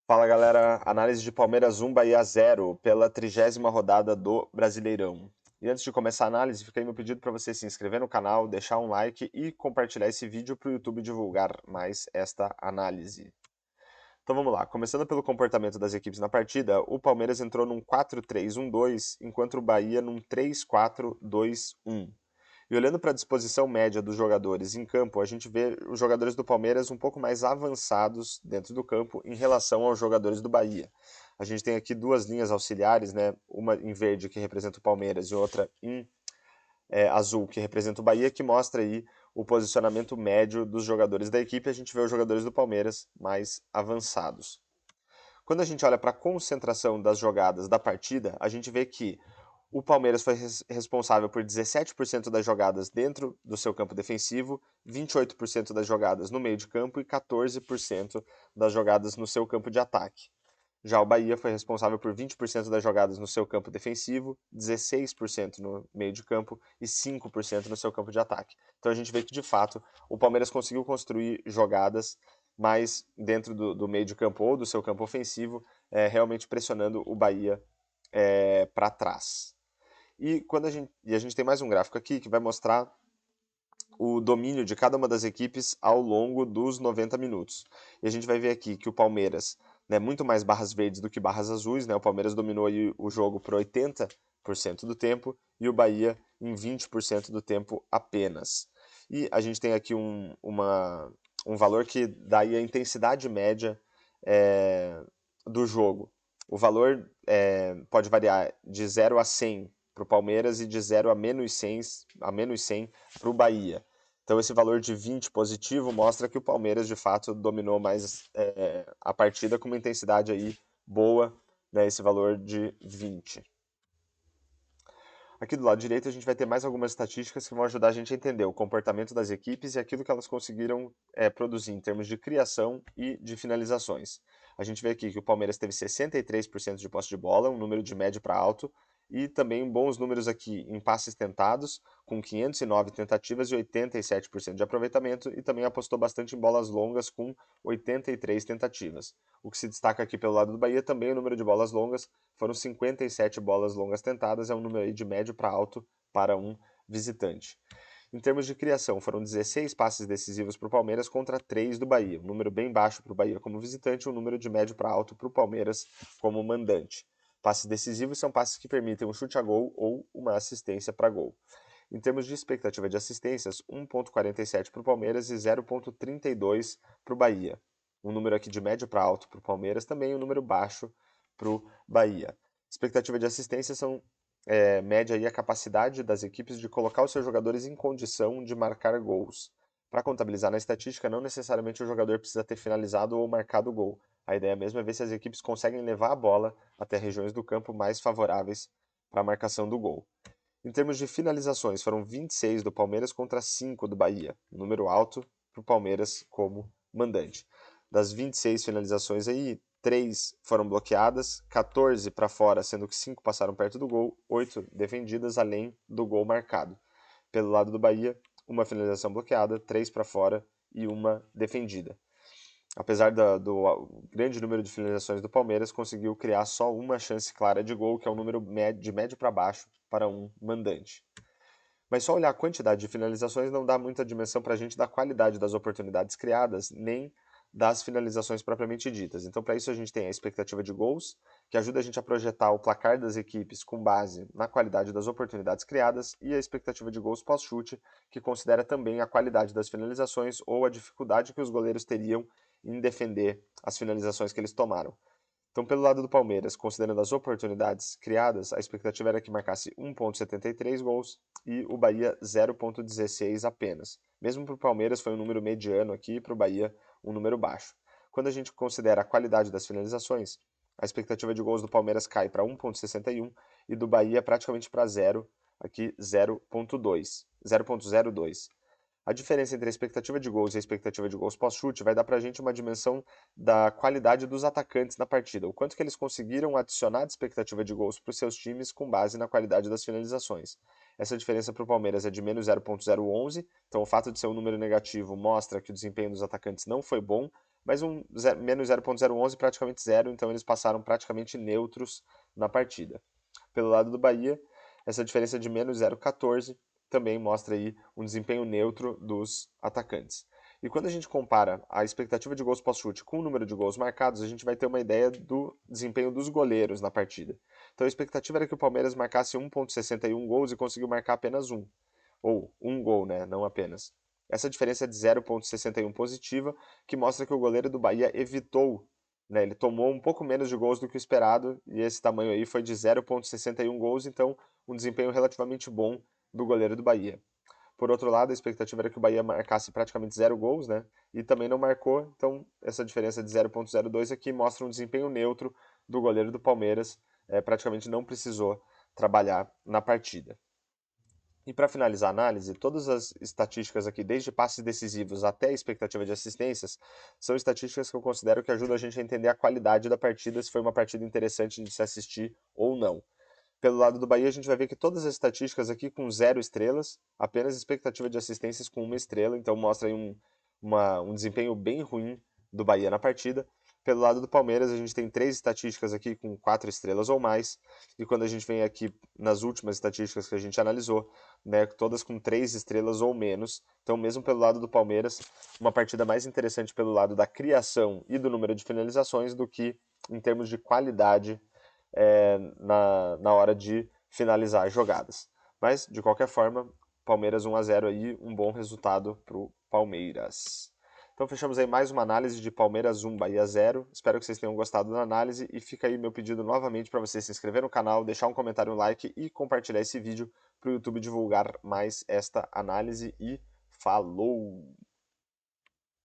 Fala galera, análise de Palmeiras 1, Bahia 0 pela 30ª rodada do Brasileirão. E antes de começar a análise, fica aí meu pedido para você se inscrever no canal, deixar um like e compartilhar esse vídeo para o YouTube divulgar mais esta análise. Então vamos lá, começando pelo comportamento das equipes na partida, o Palmeiras entrou num 4-3-1-2, enquanto o Bahia num 3-4-2-1. E olhando para a disposição média dos jogadores em campo, a gente vê os jogadores do Palmeiras um pouco mais avançados dentro do campo em relação aos jogadores do Bahia. A gente tem aqui duas linhas auxiliares, né? Uma em verde que representa o Palmeiras e outra em azul que representa o Bahia, que mostra aí o posicionamento médio dos jogadores da equipe. A gente vê os jogadores do Palmeiras mais avançados. Quando a gente olha para a concentração das jogadas da partida, a gente vê que o Palmeiras foi responsável por 17% das jogadas dentro do seu campo defensivo, 28% das jogadas no meio de campo e 14% das jogadas no seu campo de ataque. Já o Bahia foi responsável por 20% das jogadas no seu campo defensivo, 16% no meio de campo e 5% no seu campo de ataque. Então a gente vê que, de fato, o Palmeiras conseguiu construir jogadas mais dentro do meio de campo ou do seu campo ofensivo, realmente pressionando o Bahia para trás. A gente tem mais um gráfico aqui que vai mostrar o domínio de cada uma das equipes ao longo dos 90 minutos. E a gente vai ver aqui que o Palmeiras, né, muito mais barras verdes do que barras azuis, né, o Palmeiras dominou aí o jogo por 80% do tempo e o Bahia em 20% do tempo apenas. E a gente tem aqui um valor que dá aí a intensidade média do jogo. O valor pode variar de 0 a 100 para o Palmeiras e de 0 a -100 para o Bahia. Então esse valor de 20 positivo mostra que o Palmeiras de fato dominou mais a partida com uma intensidade aí boa, né, esse valor de 20. Aqui do lado direito a gente vai ter mais algumas estatísticas que vão ajudar a gente a entender o comportamento das equipes e aquilo que elas conseguiram produzir em termos de criação e de finalizações. A gente vê aqui que o Palmeiras teve 63% de posse de bola, um número de médio para alto, e também bons números aqui em passes tentados, com 509 tentativas e 87% de aproveitamento, e também apostou bastante em bolas longas, com 83 tentativas. O que se destaca aqui pelo lado do Bahia também é o número de bolas longas, foram 57 bolas longas tentadas, é um número aí de médio para alto para um visitante. Em termos de criação, foram 16 passes decisivos para o Palmeiras contra 3 do Bahia, um número bem baixo para o Bahia como visitante, um número de médio para alto para o Palmeiras como mandante. Passes decisivos são passes que permitem um chute a gol ou uma assistência para gol. Em termos de expectativa de assistências, 1,47 para o Palmeiras e 0,32 para o Bahia. Um número aqui de médio para alto para o Palmeiras, também um número baixo para o Bahia. Expectativa de assistência são mede aí a capacidade das equipes de colocar os seus jogadores em condição de marcar gols. Para contabilizar na estatística, não necessariamente o jogador precisa ter finalizado ou marcado o gol. A ideia mesmo é ver se as equipes conseguem levar a bola até regiões do campo mais favoráveis para a marcação do gol. Em termos de finalizações, foram 26 do Palmeiras contra 5 do Bahia, um número alto para o Palmeiras como mandante. Das 26 finalizações aí, 3 foram bloqueadas, 14 para fora, sendo que 5 passaram perto do gol, 8 defendidas além do gol marcado. Pelo lado do Bahia, uma finalização bloqueada, 3 para fora e uma defendida. Apesar do grande número de finalizações do Palmeiras, conseguiu criar só uma chance clara de gol, que é um número de médio para baixo para um mandante. Mas só olhar a quantidade de finalizações não dá muita dimensão para a gente da qualidade das oportunidades criadas, nem das finalizações propriamente ditas. Então, para isso, a gente tem a expectativa de gols, que ajuda a gente a projetar o placar das equipes com base na qualidade das oportunidades criadas, e a expectativa de gols pós-chute, que considera também a qualidade das finalizações ou a dificuldade que os goleiros teriam em defender as finalizações que eles tomaram. Então, pelo lado do Palmeiras, considerando as oportunidades criadas, a expectativa era que marcasse 1,73 gols e o Bahia 0,16 apenas. Mesmo para o Palmeiras foi um número mediano aqui, para o Bahia um número baixo. Quando a gente considera a qualidade das finalizações, a expectativa de gols do Palmeiras cai para 1,61 e do Bahia praticamente para zero, aqui 0,02. A diferença entre a expectativa de gols e a expectativa de gols pós-chute vai dar pra gente uma dimensão da qualidade dos atacantes na partida, o quanto que eles conseguiram adicionar de expectativa de gols para os seus times com base na qualidade das finalizações. Essa diferença para o Palmeiras é de menos 0,011, então o fato de ser um número negativo mostra que o desempenho dos atacantes não foi bom, mas menos 0,011 praticamente zero, então eles passaram praticamente neutros na partida. Pelo lado do Bahia, essa diferença de menos 0,14 também mostra aí um desempenho neutro dos atacantes. E quando a gente compara a expectativa de gols pós-chute com o número de gols marcados, a gente vai ter uma ideia do desempenho dos goleiros na partida. Então a expectativa era que o Palmeiras marcasse 1,61 gols e conseguiu marcar apenas um. Ou um gol, né? Não apenas. Essa diferença é de 0,61 positiva, que mostra que o goleiro do Bahia evitou, né? Ele tomou um pouco menos de gols do que o esperado, e esse tamanho aí foi de 0,61 gols, então um desempenho relativamente bom do goleiro do Bahia. Por outro lado, a expectativa era que o Bahia marcasse praticamente zero gols, né? E também não marcou, então essa diferença de 0,02 aqui mostra um desempenho neutro do goleiro do Palmeiras, praticamente não precisou trabalhar na partida. E para finalizar a análise, todas as estatísticas aqui, desde passes decisivos até a expectativa de assistências, são estatísticas que eu considero que ajudam a gente a entender a qualidade da partida, se foi uma partida interessante de se assistir ou não. Pelo lado do Bahia, a gente vai ver que todas as estatísticas aqui com 0 estrelas, apenas expectativa de assistências com 1 estrela, então mostra aí um desempenho bem ruim do Bahia na partida. Pelo lado do Palmeiras, a gente tem 3 estatísticas aqui com 4 estrelas ou mais, e quando a gente vem aqui nas últimas estatísticas que a gente analisou, né, todas com 3 estrelas ou menos. Então, mesmo pelo lado do Palmeiras, uma partida mais interessante pelo lado da criação e do número de finalizações do que em termos de qualidade na hora de finalizar as jogadas. Mas, de qualquer forma, Palmeiras 1-0 aí, um bom resultado para o Palmeiras. Então fechamos aí mais uma análise de Palmeiras 1, Bahia 0. Espero que vocês tenham gostado da análise e fica aí meu pedido novamente para você se inscrever no canal, deixar um comentário, um like e compartilhar esse vídeo para o YouTube divulgar mais esta análise e falou!